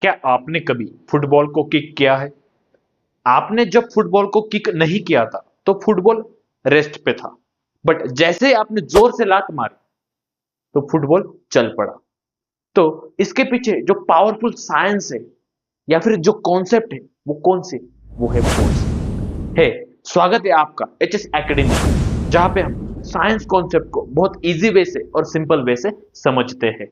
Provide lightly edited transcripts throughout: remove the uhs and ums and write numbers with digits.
क्या आपने कभी फुटबॉल को किक किया है? आपने जब फुटबॉल को किक नहीं किया था, तो फुटबॉल रेस्ट पे था। बट जैसे ही आपने जोर से लात मारी, तो फुटबॉल चल पड़ा। तो इसके पीछे जो पावरफुल साइंस है या फिर जो कॉन्सेप्ट है, वो कौन से? वो है फोर्स। है। स्वागत है आपका एचएस एकेडमी में, जहां पे हम साइंस कॉन्सेप्ट को बहुत इजी वे से और सिंपल वे से समझते हैं।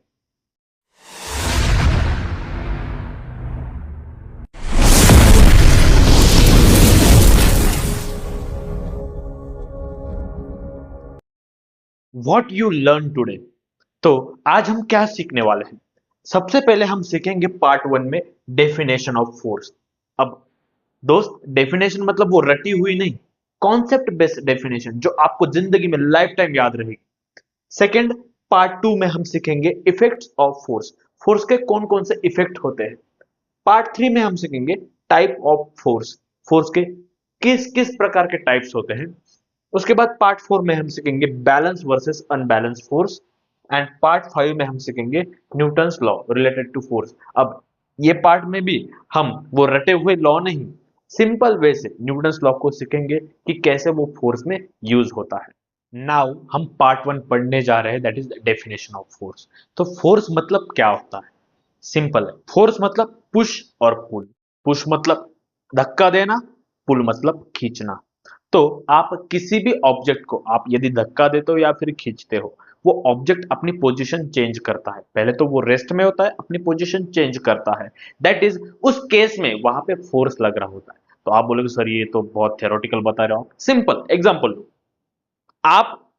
What you learn today. तो आज हम क्या सीखने वाले हैं? सबसे पहले हम सीखेंगे पार्ट वन में डेफिनेशन ऑफ फोर्स। अब दोस्त, डेफिनेशन मतलब वो रटी हुई नहीं, कॉन्सेप्ट बेस्ड डेफिनेशन जो आपको जिंदगी में लाइफ टाइम याद रहेगी। सेकेंड, पार्ट टू में हम सीखेंगे इफेक्ट्स ऑफ फोर्स। फोर्स के कौन कौन से इफेक्ट होते हैं। पार्ट थ्री में हम सीखेंगे टाइप ऑफ फोर्स। फोर्स के किस किस प्रकार के टाइप्स होते हैं। उसके बाद पार्ट फोर में हम सीखेंगे balance versus unbalance force. And part five में हम सीखेंगे Newton's law related to force. अब ये पार्ट में भी हम वो रटे हुए लॉ नहीं, सिंपल वे से न्यूटन्स लॉ को सीखेंगे कि कैसे वो फोर्स में यूज होता है। नाउ हम पार्ट वन पढ़ने जा रहे हैं, that is definition of force. तो फोर्स मतलब क्या होता है? सिंपल है। फोर्स मतलब पुश और पुल। पुश मतलब धक्का देना, पुल मतलब खींचना। तो आप किसी भी ऑब्जेक्ट को आप यदि धक्का देते हो या फिर खींचते हो, वो ऑब्जेक्ट अपनी पोजीशन चेंज करता है। पहले तो वो रेस्ट में होता है, अपनी पोजीशन चेंज करता है। दैट इज, उस केस में वहां पे फोर्स लग रहा होता है। तो आप बोलोगे सर ये तो बहुत थियोरेटिकल बता रहे हो। सिंपल एग्जांपल लो। आप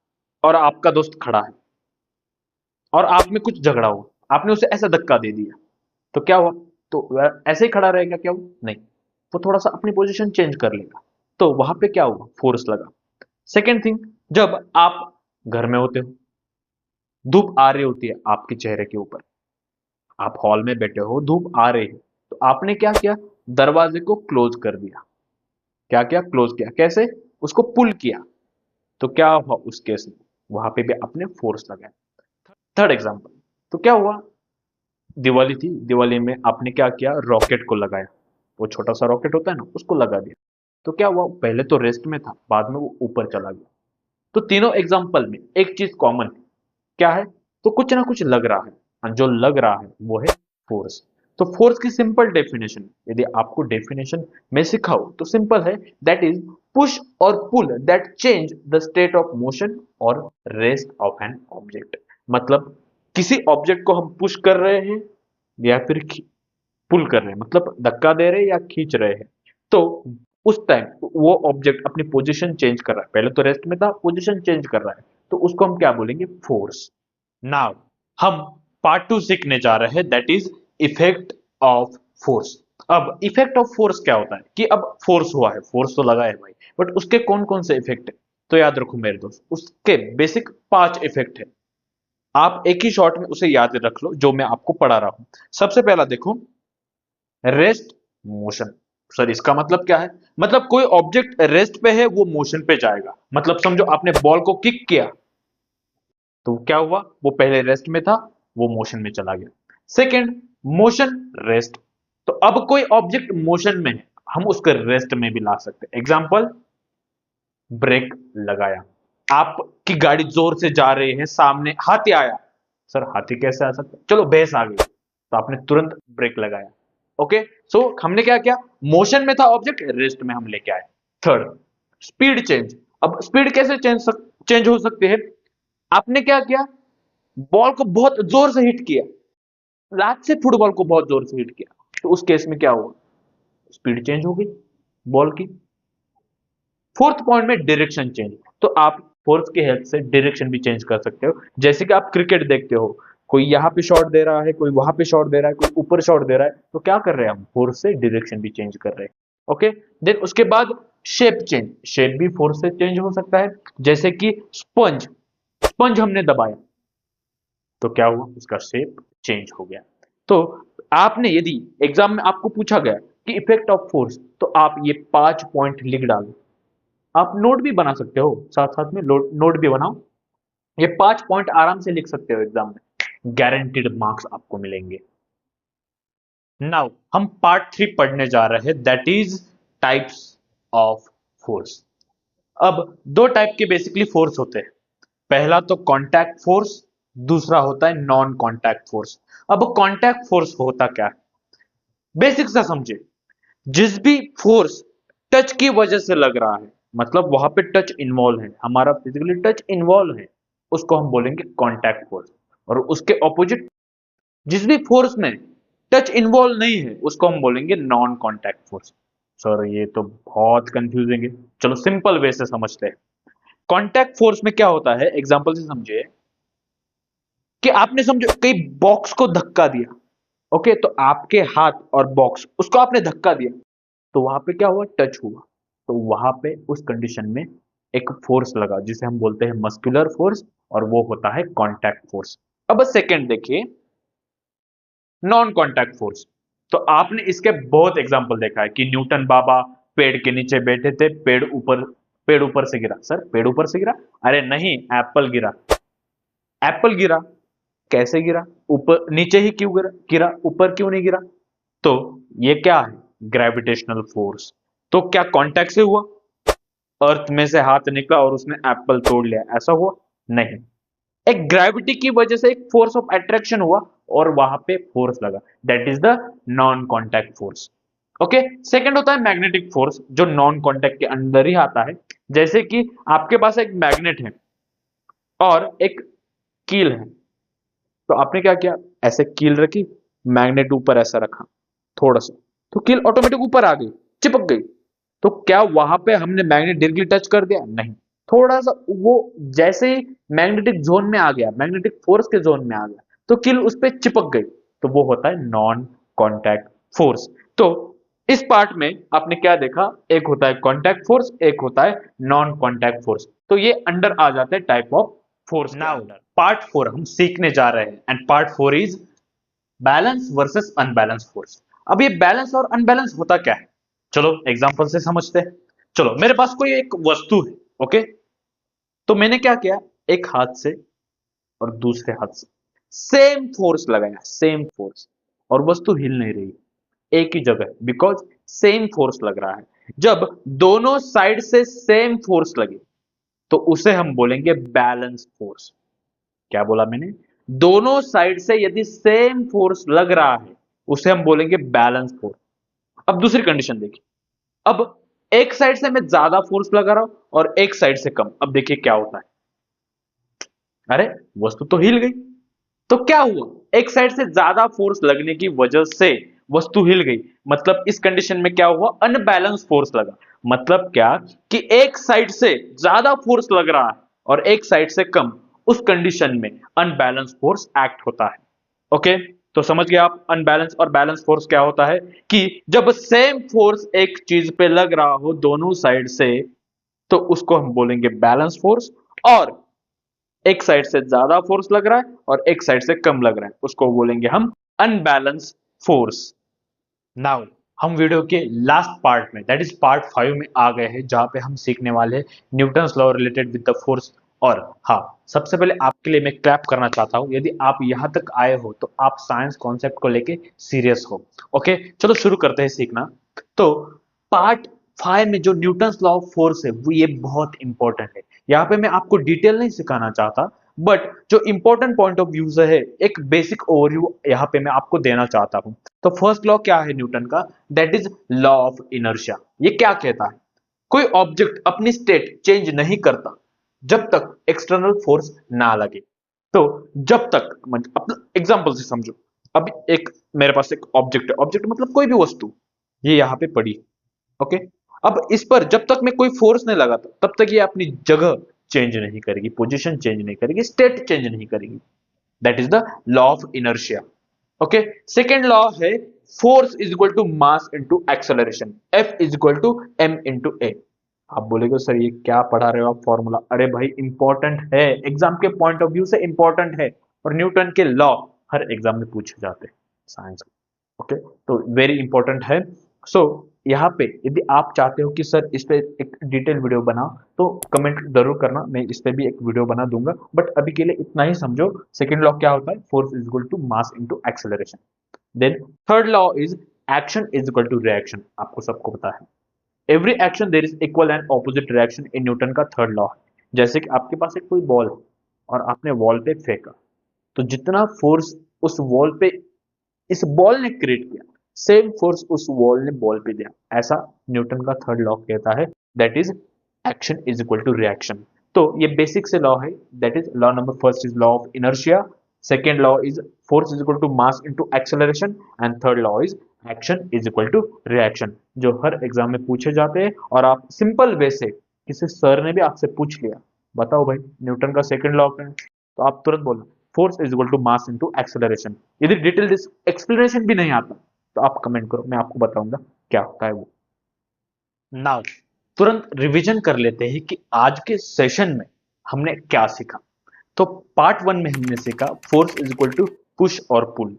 और आपका दोस्त खड़ा है और आप में कुछ झगड़ा हुआ, आपने उसे ऐसा धक्का दे दिया, तो क्या हुआ? तो वह ऐसे ही खड़ा रहेगा क्या? वो नहीं, वो थोड़ा सा अपनी पोजीशन चेंज कर लेगा। तो वहां पे क्या हुआ? फोर्स लगा। सेकेंड थिंग, जब आप घर में होते हो, धूप आ रही होती है आपके चेहरे के ऊपर, आप हॉल में बैठे हो, धूप आ रही है, तो आपने क्या किया? दरवाजे को क्लोज कर दिया। क्या किया? क्लोज किया। कैसे? उसको पुल किया। तो क्या हुआ उस केस में? वहां पे भी आपने फोर्स लगाया। थर्ड एग्जांपल, तो क्या हुआ? दिवाली थी, दिवाली में आपने क्या किया? रॉकेट को लगाया। वो छोटा सा रॉकेट होता है ना, उसको लगा दिया। तो क्या हुआ? पहले तो रेस्ट में था, बाद में वो ऊपर चला गया। तो तीनों एग्जांपल में एक चीज कॉमन है। क्या है? तो कुछ ना कुछ लग रहा है, और जो लग रहा है वो है फोर्स। तो फोर्स की सिंपल डेफिनेशन, यदि आपको डेफिनेशन में सिखाओ तो सिंपल है, दैट इज पुश और pull that change the state of motion और रेस्ट ऑफ एन ऑब्जेक्ट। मतलब किसी ऑब्जेक्ट को हम पुश कर रहे हैं या फिर पुल कर रहे हैं, मतलब धक्का दे रहे हैं या खींच रहे हैं। तो उस टाइम वो ऑब्जेक्ट अपनी पोजीशन चेंज कर रहा है। पहले तो रेस्ट में था, पोजीशन चेंज कर रहा है, तो उसको हम क्या बोलेंगे? फोर्स। नाउ हम पार्ट टू सीखने जा रहे हैं, that is effect of force. अब इफेक्ट ऑफ फोर्स क्या होता है कि अब फोर्स हुआ है, फोर्स तो लगा है भाई, बट उसके कौन कौन से इफेक्ट है? तो याद रखो मेरे दोस्त, उसके बेसिक 5 इफेक्ट है। आप एक ही शॉट में उसे याद रख लो जो मैं आपको पढ़ा रहा हूं। सबसे पहला देखो, रेस्ट मोशन। सर इसका मतलब क्या है? मतलब कोई ऑब्जेक्ट रेस्ट पे है, वो मोशन पे जाएगा। मतलब समझो आपने बॉल को किक किया, तो क्या हुआ? वो पहले रेस्ट में था, वो मोशन में चला गया। Second, motion rest. तो अब कोई ऑब्जेक्ट मोशन में है, हम उसको रेस्ट में भी ला सकते हैं। एग्जांपल, ब्रेक लगाया। आपकी गाड़ी जोर से जा रही है, सामने हाथी आया। सर हाथी कैसे आ सकता है? चलो भैंस आ गई, तो आपने तुरंत ब्रेक लगाया। ओके, सो हमने क्या किया? मोशन में था ऑब्जेक्ट, रेस्ट में हम लेके आए। Third, speed change. अब स्पीड कैसे चेंज हो सकती है? आपने क्या किया? बॉल को बहुत जोर से हिट किया, लात से फुटबॉल को बहुत जोर से हिट किया, तो उस केस में क्या हुआ? स्पीड चेंज हो गई बॉल की। फोर्थ पॉइंट में डायरेक्शन चेंज। तो आप फोर्स की हेल्प से डायरेक्शन भी चेंज कर सकते हो। जैसे कि आप क्रिकेट देखते हो, कोई यहाँ पे शॉट दे रहा है, कोई वहां पे शॉट दे रहा है, कोई ऊपर शॉट दे रहा है, तो क्या कर रहे हैं हम? फोर्स से डायरेक्शन भी चेंज कर रहे हैं। ओके, देन उसके बाद शेप चेंज। शेप भी फोर्स से चेंज हो सकता है। जैसे कि स्पंज, स्पंज हमने दबाया, तो क्या हुआ? उसका शेप चेंज हो गया। तो आपने यदि एग्जाम में आपको पूछा गया कि इफेक्ट ऑफ फोर्स, तो आप ये 5 पॉइंट लिख डालो। आप नोट भी बना सकते हो, साथ साथ में नोट भी बनाओ। ये 5 पॉइंट आराम से लिख सकते हो एग्जाम में, गारंटीड मार्क्स आपको मिलेंगे। नाउ हम पार्ट 3 पढ़ने जा रहे हैं, that is types of force. अब दो टाइप के बेसिकली फोर्स होते हैं। पहला तो कांटेक्ट फोर्स, दूसरा होता है नॉन कांटेक्ट फोर्स। अब कांटेक्ट फोर्स होता क्या है, बेसिक सा समझे। जिस भी फोर्स टच की वजह से लग रहा है, मतलब वहां पे टच इन्वॉल्व है, हमारा फिजिकली टच इन्वॉल्व है, उसको हम बोलेंगे कांटेक्ट फोर्स। और उसके ऑपोजिट जिस भी फोर्स में टच इन्वॉल्व नहीं है, उसको हम बोलेंगे नॉन कांटेक्ट फोर्स। सर ये तो बहुत कंफ्यूजिंग है, चलो सिंपल वे से समझते हैं। कांटेक्ट फोर्स में क्या होता है, एग्जांपल से समझिए कि आपने समझो कई बॉक्स को धक्का दिया। ओके, तो आपके हाथ और बॉक्स उसको आपने धक्का दिया, तो वहां पे क्या हुआ, टच हुआ। तो वहां पे उस कंडीशन में एक फोर्स लगा जिसे हम बोलते हैं मस्कुलर फोर्स, और वो होता है कांटेक्ट फोर्स। अब सेकंड देखिए, नॉन कांटेक्ट फोर्स। तो आपने इसके बहुत एग्जांपल देखा है कि न्यूटन बाबा पेड़ के नीचे बैठे थे, पेड़ ऊपर से गिरा। सर पेड़ ऊपर से गिरा? अरे नहीं, एप्पल गिरा। एप्पल गिरा, कैसे गिरा? ऊपर नीचे ही क्यों गिरा, ऊपर क्यों नहीं गिरा? तो ये क्या है, ग्रेविटेशनल फोर्स। तो क्या कांटेक्ट से हुआ, अर्थ में से हाथ निकला और उसने एप्पल तोड़ लिया, ऐसा हुआ? नहीं, एक ग्रेविटी की वजह से एक फोर्स ऑफ अट्रैक्शन हुआ और वहां पे फोर्स लगा, that is the non contact force. Okay, second होता है मैग्नेटिक फोर्स, जो नॉन कांटेक्ट के अंदर ही आता है। जैसे कि आपके पास एक मैग्नेट है और एक कील है, तो आपने क्या किया, ऐसे कील रखी, मैग्नेट ऊपर ऐसा रखा थोड़ा सा, तो कील ऑटोमेटिक ऊपर आ गई, चिपक गई। तो क्या वहां पे हमने मैग्नेट डायरेक्टली टच कर दिया? नहीं, थोड़ा सा वो जैसे ही मैग्नेटिक जोन में आ गया, मैग्नेटिक फोर्स के जोन में आ गया, तो कील उस पर चिपक गई, तो वो होता है नॉन कॉन्टैक्ट फोर्स। तो इस पार्ट में आपने क्या देखा, एक होता है कॉन्टैक्ट फोर्स, एक होता है नॉन कॉन्टैक्ट फोर्स। तो ये अंडर आ जाते हैं टाइप ऑफ फोर्स के अंडर। पार्ट 4 हम सीखने जा रहे हैं, and part 4 is balance versus unbalance force. अब ये बैलेंस और अनबैलेंस होता क्या है, चलो एग्जांपल से समझते हैं। चलो मेरे पास कोई एक वस्तु है, ओके, तो मैंने क्या किया, एक हाथ से और दूसरे हाथ से सेम फोर्स लगाया, सेम फोर्स, और वस्तु हिल नहीं रही, एक ही जगह, बिकॉज सेम फोर्स लग रहा है। जब दोनों साइड से सेम फोर्स लगे, तो उसे हम बोलेंगे बैलेंस फोर्स। क्या बोला मैंने, दोनों साइड से यदि सेम फोर्स लग रहा है, उसे हम बोलेंगे बैलेंस फोर्स। अब दूसरी कंडीशन देखिए, अब एक साइड से मैं ज्यादा फोर्स लगा रहा हूं और एक साइड से कम, अब देखिए क्या होता है, अरे वस्तु तो हिल गई। तो क्या हुआ, एक साइड से ज्यादा फोर्स लगने की वजह से वस्तु हिल गई, मतलब इस कंडीशन में क्या हुआ, अनबैलेंस फोर्स लगा। मतलब क्या, कि एक साइड से ज्यादा फोर्स लग रहा है और एक साइड से कम, उस कंडीशन में अनबैलेंस फोर्स एक्ट होता है। ओके, तो समझ गए आप अनबैलेंस और बैलेंस फोर्स क्या होता है, कि जब सेम फोर्स एक चीज पे लग रहा हो दोनों साइड से, तो उसको हम बोलेंगे बैलेंस फोर्स। और एक साइड से ज्यादा फोर्स लग रहा है और एक साइड से कम लग रहा है, उसको बोलेंगे हम अनबैलेंस फोर्स। नाउ हम वीडियो के लास्ट पार्ट में, दैट इज पार्ट 5 में आ गए हैं, जहां पे हम सीखने वाले हैं Newton's law related with the force. और हाँ, सबसे पहले आपके लिए मैं क्लैप करना चाहता हूं, यदि आप यहां तक आए हो तो आप साइंस कॉन्सेप्ट को लेके सीरियस हो। ओके, चलो शुरू करते हैं सीखना। तो पार्ट 5 में जो न्यूटन्स लॉ ऑफ फोर्स है, वो ये बहुत इंपॉर्टेंट है। यहाँ पे मैं आपको डिटेल नहीं सिखाना चाहता, बट जो इंपॉर्टेंट पॉइंट ऑफ व्यू है, एक बेसिक ओवरव्यू यहाँ पे मैं आपको देना चाहता हूं। तो फर्स्ट लॉ क्या है न्यूटन का, that is law of inertia. ये क्या कहता है, कोई ऑब्जेक्ट अपनी स्टेट चेंज नहीं करता जब तक एक्सटर्नल फोर्स ना लगे। तो जब तक, अपना एग्जांपल से समझो, अब एक मेरे पास एक ऑब्जेक्ट है, ऑब्जेक्ट मतलब कोई भी वस्तु, ये यहाँ पे पड़ी है, ओके। अब इस पर जब तक मैं कोई फोर्स नहीं लगाता, तब तक ये अपनी जगह चेंज नहीं करेगी, पोजीशन चेंज नहीं करेगी, स्टेट चेंज नहीं करेगी। That is the law of inertia. Okay, second law है force is equal to mass into acceleration, F is equal to M into A. आप बोलेगे सर ये क्या पढ़ा रहे हो आप फॉर्मूला, अरे भाई इंपॉर्टेंट है, एग्जाम के पॉइंट ऑफ व्यू से इंपॉर्टेंट है, और न्यूटन के लॉ हर एग्जाम में पूछे जाते हैं साइंस। ओके, तो वेरी इंपॉर्टेंट है। सो यहाँ पे यदि आप चाहते हो कि सर इस पे एक डिटेल वीडियो बना, तो कमेंट जरूर करना, मैं इस पे भी एक वीडियो बना दूंगा। बट अभी के लिए इतना ही समझो, सेकंड लॉ क्या होता है, force is equal to mass into acceleration. Then third law is action is equal to reaction, आपको सबको पता है। Every action there is equal and opposite reaction in Newton का थर्ड लॉ है। जैसे कि आपके पास एक कोई बॉल है और आपने वॉल पे फेंका, तो जितना फोर्स उस वॉल पे इस बॉल ने क्रिएट किया, सेम फोर्स उस वॉल ने बॉल पे दिया। ऐसा न्यूटन का थर्ड लॉ कहता है, that is action is equal to reaction. तो ये बेसिक से लॉ है, that is law number first is law of inertia, second law is force is equal to mass into acceleration, and third law is action is equal to reaction, जो हर exam में पूछे जाते हैं। और आप सिंपल वे से, किसी सर ने भी आपसे पूछ लिया, बताओ भाई न्यूटन का सेकंड लॉ क्या है, तो आप तुरंत बोलना force is equal to mass into acceleration. यदि डिटेल एक्सप्लेनेशन भी नहीं आता तो आप कमेंट करो, मैं आपको बताऊंगा क्या होता है वो। नाउ तुरंत रिवीजन कर लेते हैं कि आज के सेशन में हमने क्या सीखा। तो पार्ट वन में हमने सीखा force is equal to push और पुल।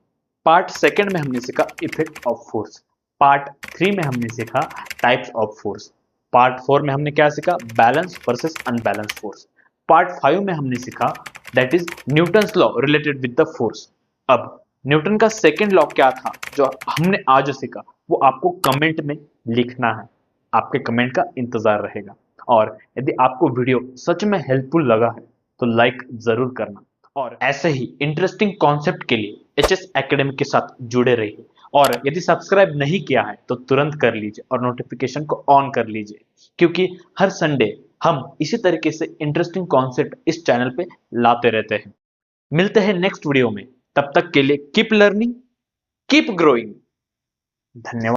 पार्ट सेकंड में हमने सीखा effect of force. Part three में हमने सीखा types of force. Part four में हमने क्या सीखा, balance versus unbalance force. Part five में हमने सीखा that is Newton's law related with the force. अब न्यूटन का सेकंड लॉ क्या था जो हमने आज सीखा, वो आपको कमेंट में लिखना है, आपके कमेंट का इंतजार रहेगा। और यदि आपको वीडियो सच में हेल्पफुल लगा है तो लाइक जरूर करना, और ऐसे ही इंटरेस्टिंग कॉन्सेप्ट के लिए एचएस एकेडमी के साथ जुड़े रहिए। और यदि सब्सक्राइब नहीं किया है तो तुरंत कर लीजिए और नोटिफिकेशन को ऑन कर लीजिए, क्योंकि हर संडे हम इसी तरीके से इंटरेस्टिंग कॉन्सेप्ट इस चैनल पे लाते रहते हैं। मिलते हैं नेक्स्ट वीडियो में, तब तक के लिए कीप लर्निंग, कीप ग्रोइंग। धन्यवाद।